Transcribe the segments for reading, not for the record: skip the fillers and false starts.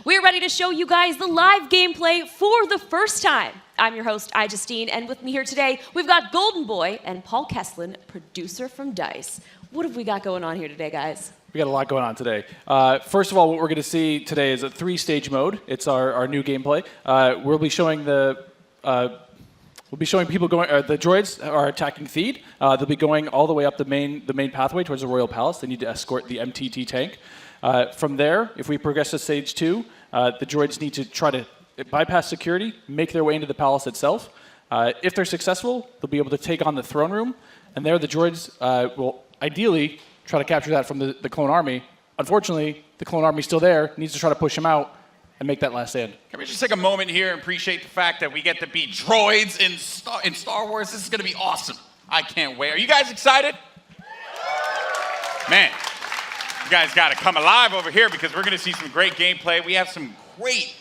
We're ready to show you guys the live gameplay for the first time. I'm your host, Justine, and with me here today, we've got Golden Boy and Paul Kesslin, producer from DICE. What have we got going on here today, guys? We got a lot going on today. First of all, what we're going to see today is a 3-stage mode. It's our new gameplay. We'll be showing people going. The droids are attacking Theed. They'll be going all the way up the main pathway towards the Royal Palace. They need to escort the MTT tank. From there, if we progress to stage 2, the droids need to try to bypass security, make their way into the palace itself. If they're successful, they'll be able to take on the throne room, and there the droids will ideally try to capture that from the clone army. Unfortunately, the clone army's still there, needs to try to push them out and make that last stand. Can we just take a moment here and appreciate the fact that we get to be droids in Star Wars? This is going to be awesome. I can't wait. Are you guys excited? Man, you guys got to come alive over here because we're going to see some great gameplay. We have some great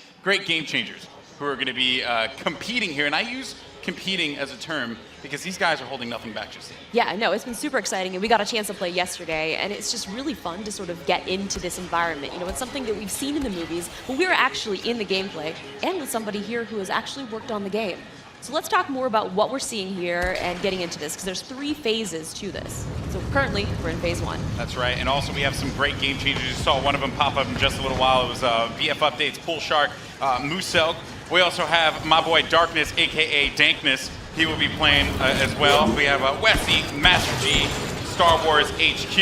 game changers who are going to be competing here. And I use competing as a term because these guys are holding nothing back, Justine. Yeah, no, it's been super exciting, and we got a chance to play yesterday, and it's just really fun to sort of get into this environment. You know, it's something that we've seen in the movies, but we're actually in the gameplay, and with somebody here who has actually worked on the game. So let's talk more about what we're seeing here and getting into this, because there's 3 phases to this. So currently, we're in phase 1. That's right, and also we have some great game changers. You saw one of them pop up in just a little while. It was VF Updates, Pool Shark, Musel. We also have my boy Darkness, a.k.a. Dankness. He will be playing as well. We have Wesley, Master G, Star Wars HQ,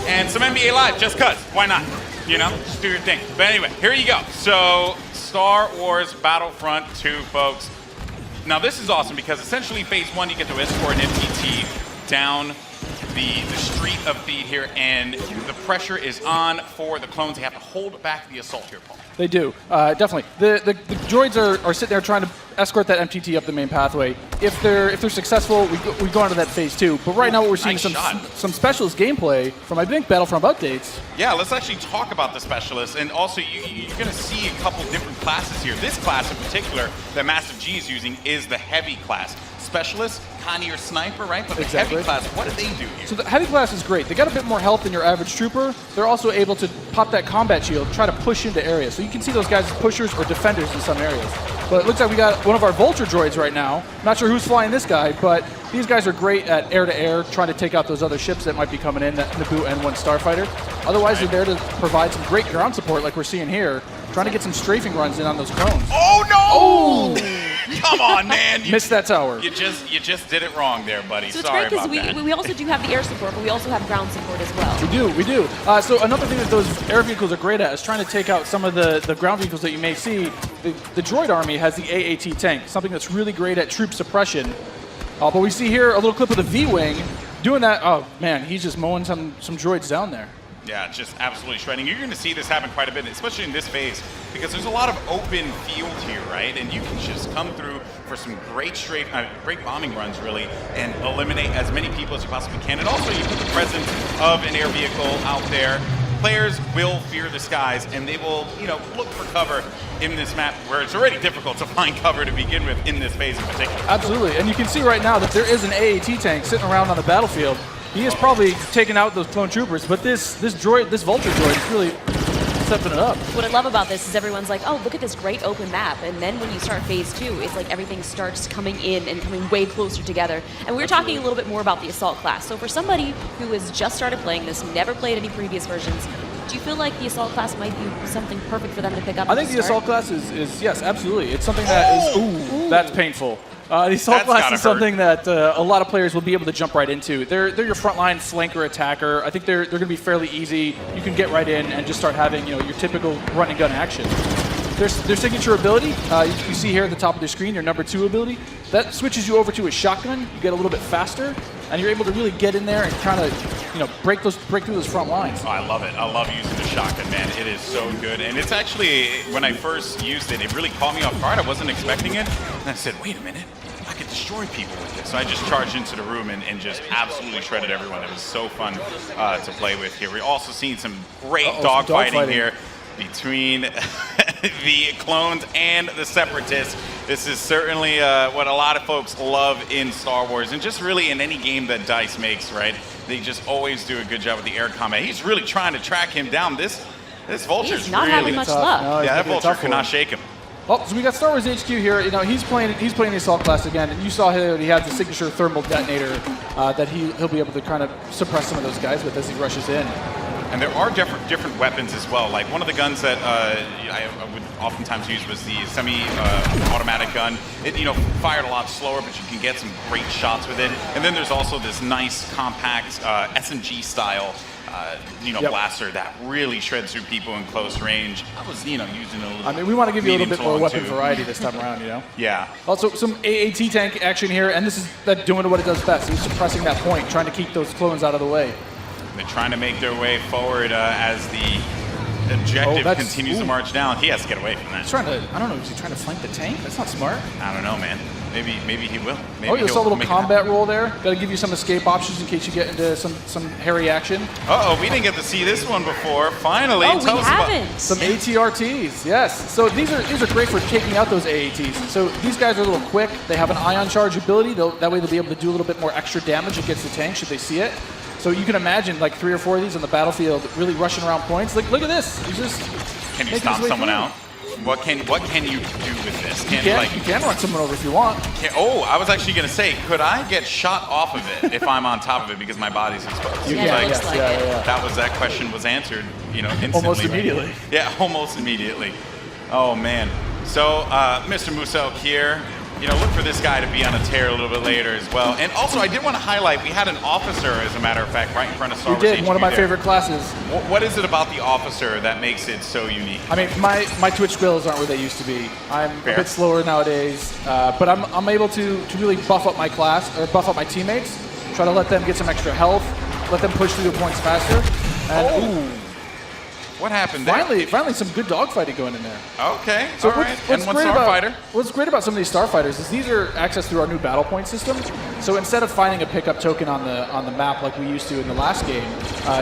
and some NBA Live, just cuz. Why not? You know, just do your thing. But anyway, here you go. So, Star Wars Battlefront 2, folks. Now, this is awesome because essentially phase 1, you get to escort an MTT down the street of Theed here, and the pressure is on for the clones. They have to hold back the assault here, Paul. They do, definitely. The droids are sitting there trying to escort that MTT up the main pathway. If they're successful, we go on to that phase 2. But right now, what we're seeing is some specialist gameplay from, I think, Battlefront updates. Yeah, let's actually talk about the specialists, and also you're going to see a couple different classes here. This class in particular that Massive G is using is the heavy class. Specialist, kind of your sniper, right? But the heavy class, what do they do here? So the heavy class is great. They got a bit more health than your average trooper. They're also able to pop that combat shield, try to push into areas. So you can see those guys as pushers or defenders in some areers. But it looks like we got one of our Vulture droids right now. Not sure who's flying this guy, but these guys are great at air-to-air, trying to take out those other ships that might be coming in, that Naboo N1 Starfighter. Otherwise, they're there to provide some great ground support like we're seeing here, trying to get some strafing runs in on those drones. Oh, no! Oh! Come on, man. Missed that tower. You just did it wrong there, buddy. So it's Sorry great about that. because we also do have the air support, but we also have ground support as well. We do. So another thing that those air vehicles are great at is trying to take out some of the ground vehicles that you may see. The droid army has the AAT tank, something that's really great at troop suppression. But we see here a little clip of the V-Wing doing that. Oh, man, he's just mowing some droids down there. Yeah, just absolutely shredding. You're going to see this happen quite a bit, especially in this phase, because there's a lot of open field here, right? And you can just come through for some great bombing runs, really, and eliminate as many people as you possibly can. And also, you put the presence of an air vehicle out there. Players will fear the skies, and they will, look for cover in this map where it's already difficult to find cover to begin with in this phase in particular. Absolutely, and you can see right now that there is an AAT tank sitting around on the battlefield. He is probably taking out those clone troopers, but this Vulture droid is really stepping it up. What I love about this is everyone's like, oh, look at this great open map. And then when you start phase 2, it's like everything starts coming in and coming way closer together. And we were talking a little bit more about the Assault class. So for somebody who has just started playing this, never played any previous versions, do you feel like the Assault class might be something perfect for them to pick up? I think the Assault class is yes, absolutely. It's something that is, that's painful. The Assault class is something that a lot of players will be able to jump right into. They're your frontline flanker attacker. I think they're going to be fairly easy. You can get right in and just start having your typical run and gun action. Their signature ability, you see here at the top of the screen, your number 2 ability, that switches you over to a shotgun. You get a little bit faster, and you're able to really get in there and kind of break through those front lines. Oh, I love it. I love using the shotgun, man. It is so good. And it's actually, when I first used it, it really caught me off guard. I wasn't expecting it. And I said, wait a minute. I could destroy people with this. So I just charged into the room and just absolutely shredded everyone. It was so fun to play with here. We're also seeing some great dogfighting here between the clones and the separatists. This is certainly what a lot of folks love in Star Wars, and just really in any game that DICE makes, right? They just always do a good job with the air combat. He's really trying to track him down. This This Vulture's He's not really having much tough. luck. No, he's Yeah, that making it Vulture tough for cannot him. shake him. Oh, so we got Star Wars HQ here. You know, he's playing the assault class again, and you saw here he had the signature thermal detonator that he'll be able to kind of suppress some of those guys with as he rushes in. And there are different weapons as well. Like one of the guns that I would oftentimes use was the semi-automatic gun. It fired a lot slower, but you can get some great shots with it. And then there's also this nice compact SMG style blaster that really shreds through people in close range. I was using a little. I mean, we want to give you a little medium bit to more long, weapon too. variety this time around, you know. Yeah. Also, some AAT tank action here, and this is that doing what it does best. He's suppressing that point, trying to keep those clones out of the way. They're trying to make their way forward as the objective continues to march down. He has to get away from that. He's trying to, I don't know, is he trying to flank the tank? That's not smart. I don't know, man. Maybe he will. Maybe You saw a little make it combat roll there. Got to give you some escape options in case you get into some hairy action. Uh-oh, we didn't get to see this one before. Finally, Oh, tell we us about- haven't. Some ATRTs, yes. So these are great for taking out those AATs. So these guys are a little quick. They have an ion charge ability. That way they'll be able to do a little bit more extra damage against the tank should they see it. So you can imagine like 3 or 4 of these on the battlefield really rushing around points. Like, look at this. He's just Can you making stop his way someone through. out? What can you do with this? You can run someone over if you want. I was actually going to say, could I get shot off of it if I'm on top of it because my body's exposed? You Yeah, can, it looks yes, like yeah, it. yeah. That question was answered, instantly. Almost immediately. Yeah, almost immediately. Oh man. So, Mr. Muselk here. Look for this guy to be on a tear a little bit later as well. And also, I did want to highlight, we had an officer, as a matter of fact, right in front of Star We Wars did, one of HQ my there. favorite classes. What is it about the officer that makes it so unique? I mean, my Twitch skills aren't where they used to be. I'm Fair. a bit slower nowadays, but I'm able to really buff up my class, or buff up my teammates, try to let them get some extra health, let them push through the points faster. And, What happened there? Finally some good dogfighting going in there. Okay, So all right. And one starfighter. What's great about some of these starfighters is these are accessed through our new battle point system. So instead of finding a pickup token on the map like we used to in the last game,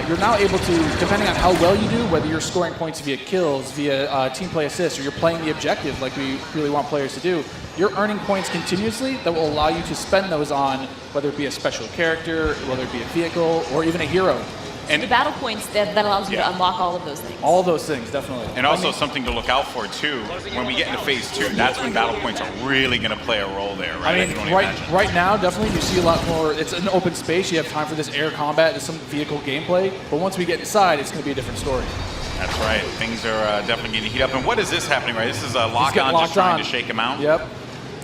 you're now able to, depending on how well you do, whether you're scoring points via kills, via team play assists, or you're playing the objective like we really want players to do, you're earning points continuously that will allow you to spend those on whether it be a special character, whether it be a vehicle, or even a hero. And The battle points that allows you Yeah. to unlock all of those things. All those things, definitely. And also something to look out for too. When we get into phase 2, that's when battle points are really going to play a role there, right? I can mean, only imagine. right now, definitely you see a lot more. It's an open space. You have time for this air combat and some vehicle gameplay. But once we get inside, it's going to be a different story. That's right. Things are definitely going to heat up. And what is this happening, right? This is a He's lock getting on, locked just trying on. to shake him out. Yep.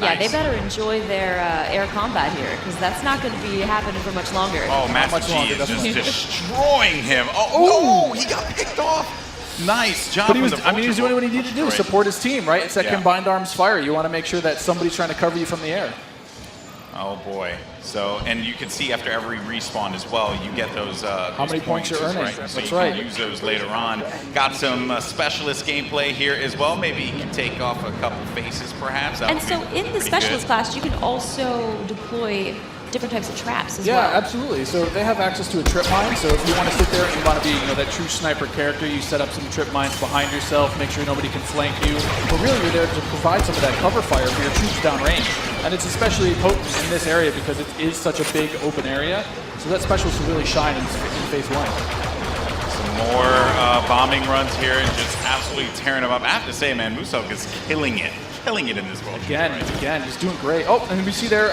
Yeah, they Nice. better enjoy their air combat here, because that's not going to be happening for much longer. Oh, Master much G longer, is just definitely. destroying him. Oh, no! He got picked off. Nice job. But he from was, the I mean, he was doing what he Vulture. needed to do, Destroyed. support his team, right? It's that Yeah. combined arms fire. You want to make sure that somebody's trying to cover you from the air. Oh boy. So, and you can see after every respawn as well, you get those. How many points you're earning. Right? So That's you right. can use those later on. Got some specialist gameplay here as well. Maybe you can take off a couple faces, perhaps. That And would so be in the pretty specialist good. class, you can also deploy different types of traps as Yeah, well. absolutely. So they have access to a trip mine. So if you want to sit there and you want to be, that true sniper character, you set up some trip mines behind yourself, make sure nobody can flank you. But really, you're there to provide some of that cover fire for your troops downrange. And it's especially potent in this area because it is such a big open area. So that specialist will really shine in phase 1. Some more bombing runs here and just absolutely tearing them up. I have to say, man, Muselk is killing it in this world. Again, just doing great. Oh, and we see there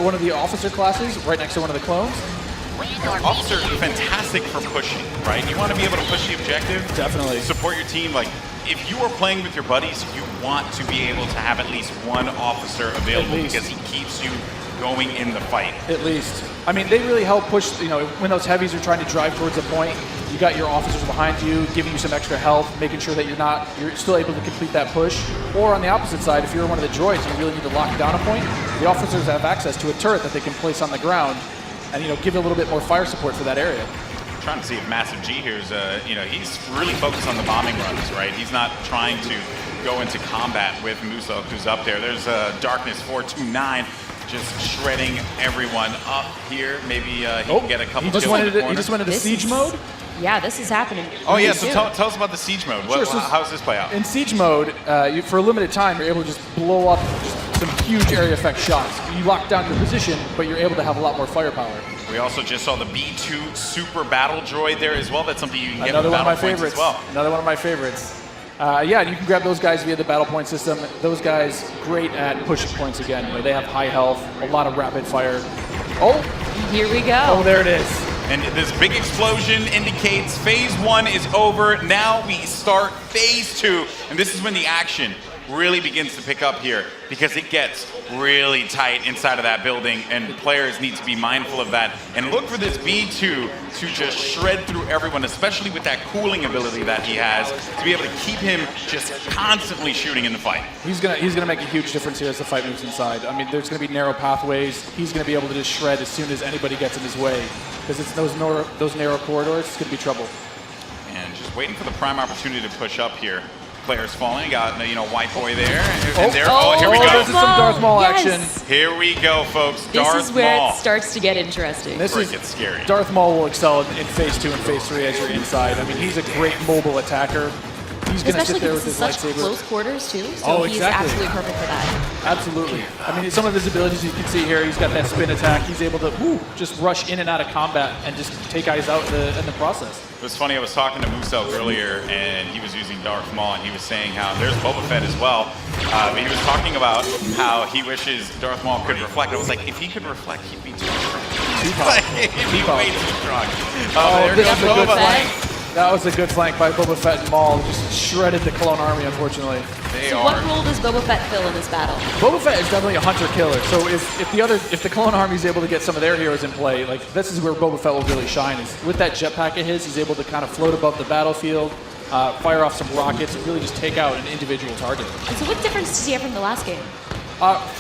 one of the officer classes right next to one of the clones. Officer, fantastic for pushing, right? You want to be able to push the objective. Definitely. Support your team. Like, if you are playing with your buddies, you want to be able to have at least one officer available least. because he keeps you going in the fight. At least. I mean, they really help push, when those heavies are trying to drive towards a point, you got your officers behind you, giving you some extra health, making sure that you're still able to complete that push. Or on the opposite side, if you're one of the droids and you really need to lock down a point, the officers have access to a turret that they can place on the ground and, give it a little bit more fire support for that area. I'm trying to see if Massive G here's, he's really focused on the bombing runs, right? He's not trying to go into combat with Muselk, who's up there. There's Darkness 429. Just shredding everyone up here. Maybe he can get a couple He just kills in the went corner. into This siege is- mode. Yeah, this is happening. Oh yeah, really so soon. tell us about the siege mode. Sure, so How does this play out? In siege mode, for a limited time, you're able to just blow up just some huge area effect shots. You lock down your position, but you're able to have a lot more firepower. We also just saw the B2 Super Battle Droid there as well. That's something you can get Another with one of my Battle Points favorites. as well. Another one of my favorites. Yeah, and you can grab those guys via the battle point system. Those guys, great at pushing points again. You know, they have high health, a lot of rapid fire. Oh, Here we go. oh, there it is. And this big explosion indicates phase 1 is over. Now we start phase 2, and this is when the action really begins to pick up here, because it gets really tight inside of that building, and players need to be mindful of that and look for this B2 to just shred through everyone, especially with that cooling ability that he has, to be able to keep him just constantly shooting in the fight. He's gonna make a huge difference here as the fight moves inside. I mean, there's gonna be narrow pathways. He's gonna be able to just shred as soon as anybody gets in his way, because it's those narrow corridors. It's gonna be trouble. And just waiting for the prime opportunity to push up here. Players falling, got White Boy there, and there. Oh, here we go. This is some Darth Maul action. Here we go, folks. This Darth is where Maul. it starts to get interesting. This Where is it gets scary. Darth Maul will excel in phase 2 and phase 3 as you're inside. I mean, he's a great mobile attacker. He's going to Especially sit there because with it's his such lightsaber. close quarters, too. So Oh, he's exactly. absolutely perfect for that. Absolutely. I mean, some of his abilities you can see here, he's got that spin attack. He's able to just rush in and out of combat and just take guys out in the process. It was funny, I was talking to Musel earlier, and he was using Darth Maul, and he was saying how there's Boba Fett as well. But he was talking about how he wishes Darth Maul could reflect. I was like, if he could reflect, he'd be too strong. He'd be way too strong. There this goes is a good Boba. flank. That was a good flank by Boba Fett and Maul. Just shredded the Clone Army, unfortunately. They So are. what role does Boba Fett fill in this battle? Boba Fett is definitely a hunter-killer. So if the Clone Army is able to get some of their heroes in play, like this is where Boba Fett will really shine. Is with that jetpack of his, he's able to kind of float above the battlefield, fire off some rockets, and really just take out an individual target. And so what difference does he have from the last game?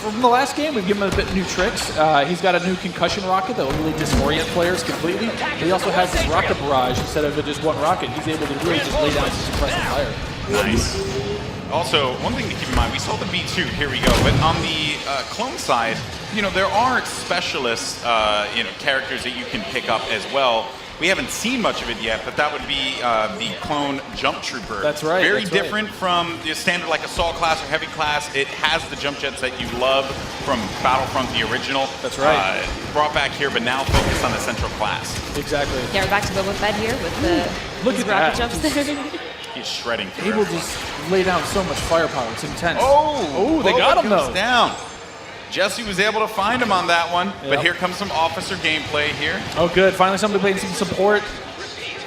From the last game, we've given him a bit new tricks. He's got a new concussion rocket that will really disorient players completely. But he also has this rocket barrage instead of just one rocket. He's able to really just lay down some suppressive fire. Nice. Also, one thing to keep in mind, we saw the B2, here we go, but on the clone side, there are specialist, characters that you can pick up as well. We haven't seen much of it yet, but that would be the clone jump trooper. That's right. Very that's different from the standard like assault class or heavy class. It has the jump jets that you love from Battlefront, the original. That's right. Brought back here, but now focused on the central class. Exactly. Yeah, we're back to Boba Fett here with the Look his at rocket that. jumps there. He's shredding through Able to everyone. just lay down so much firepower. It's intense. Oh, they got him goes though. down. Jesse was able to find him on that one, but Yep. here comes some officer gameplay here. Oh, good. Finally, somebody playing some support.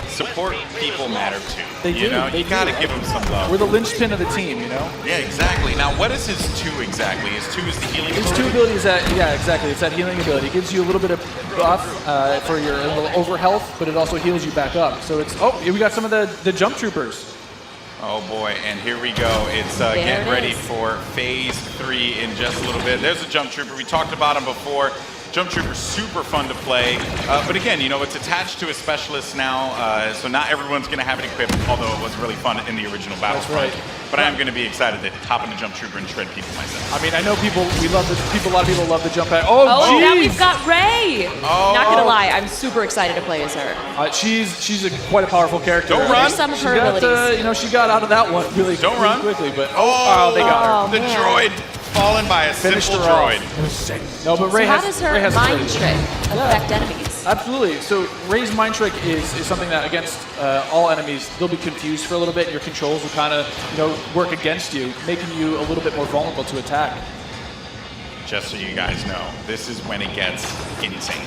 Support people matter too. They do, they You gotta do. give them some love. We're the linchpin of the team, Yeah, exactly. Now, what is his 2 exactly? His 2 is the healing His 2 abilities exactly. It's that healing ability. It gives you a little bit of buff for your little over health, but it also heals you back up. So it's, we got some of the jump troopers. Oh boy, and here we go. It's getting it ready is. for phase 3 in just a little bit. There's a jump trooper. We talked about him before. Jump Trooper's super fun to play, but again, it's attached to a specialist now, so not everyone's going to have it equipped, although it was really fun in the original Battlefront. right. But I am going to be excited to hop into Jump Trooper and shred people myself. I mean, I know a lot of people love the jump pack. Oh, Oh, now jeez! we've got Rey. Oh. Not gonna lie, I'm super excited to play as her. She's quite a powerful character. Don't run. Here's some of She her got, abilities. she got out of that one really, Don't really run. quickly, but Oh, they got her. the man. droid fallen by a Finished simple her off. droid. No, but So Rey how has does her Rey has mind abilities. trick affect enemies? Absolutely. So Rey's mind trick is something that against all enemies, they'll be confused for a little bit. Your controls will kind of work against you, making you a little bit more vulnerable to attack. Just so you guys know, this is when it gets insane.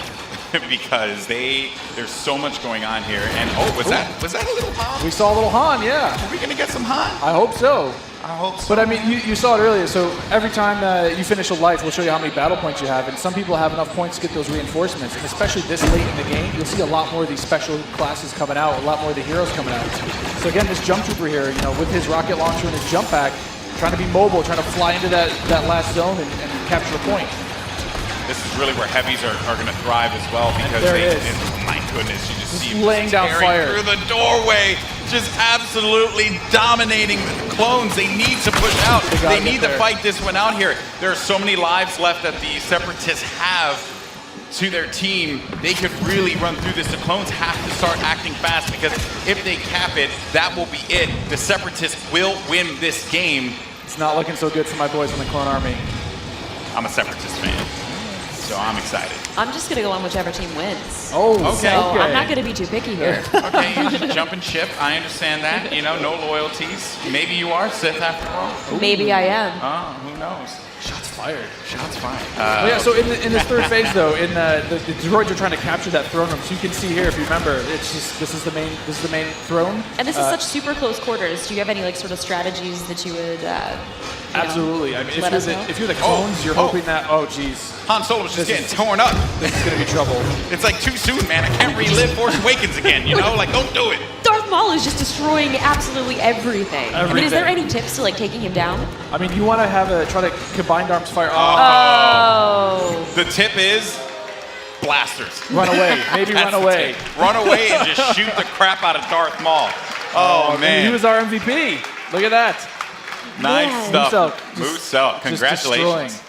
Because there's so much going on here. And was that a little Han? We saw a little Han, yeah. Are we gonna get some Han? I hope so. I hope so. But I mean, you saw it earlier. So every time you finish a life, we'll show you how many battle points you have. And some people have enough points to get those reinforcements. And especially this late in the game, you'll see a lot more of these special classes coming out, a lot more of the heroes coming out. So again, this jump trooper here, with his rocket launcher and his jump pack, trying to be mobile, trying to fly into that last zone and capture a point. This is really where heavies are going to thrive as well, because There it is. my goodness, you just see them laying down tearing fire. through the doorway, just absolutely dominating the clones. They need to push out. gotta They need get to there. fight this one out here. There are so many lives left that the Separatists have to their team. They could really run through this. The clones have to start acting fast, because if they cap it, that will be it. The Separatists will win this game. It's not looking so good for my boys in the Clone Army. I'm a Separatist fan. So I'm excited. I'm just going to go on whichever team wins. Oh, Okay. So I'm not going to be too picky here. Okay, jumping ship. I understand that. You know, no loyalties. Maybe you are Sith after all. Maybe I am. Who knows? Shots fired. Shots fired. Yeah, so in this third phase, though, the droids are trying to capture that throne room. So you can see here, if you remember, it's just this is the main throne. And this is such super close quarters. Do you have any like sort of strategies that you would? Absolutely. I mean, let us know. if you're the clones, you're hoping that. Oh, geez, Han Solo was just getting torn up. this is gonna be trouble. It's like too soon, man. I can't relive Force Awakens again. You know, like don't do it. Darth Maul is just destroying absolutely everything. I mean, is there any tips to like taking him down? I mean, you want to try to combined arms fire. Oh. The tip is blasters. Run away. Maybe That's run the away. tip. Run away and just shoot the crap out of Darth Maul. Oh man, He was our MVP. Look at that. nice Yeah. stuff. Moose Elk. Moose Elk. Just Congratulations. destroying.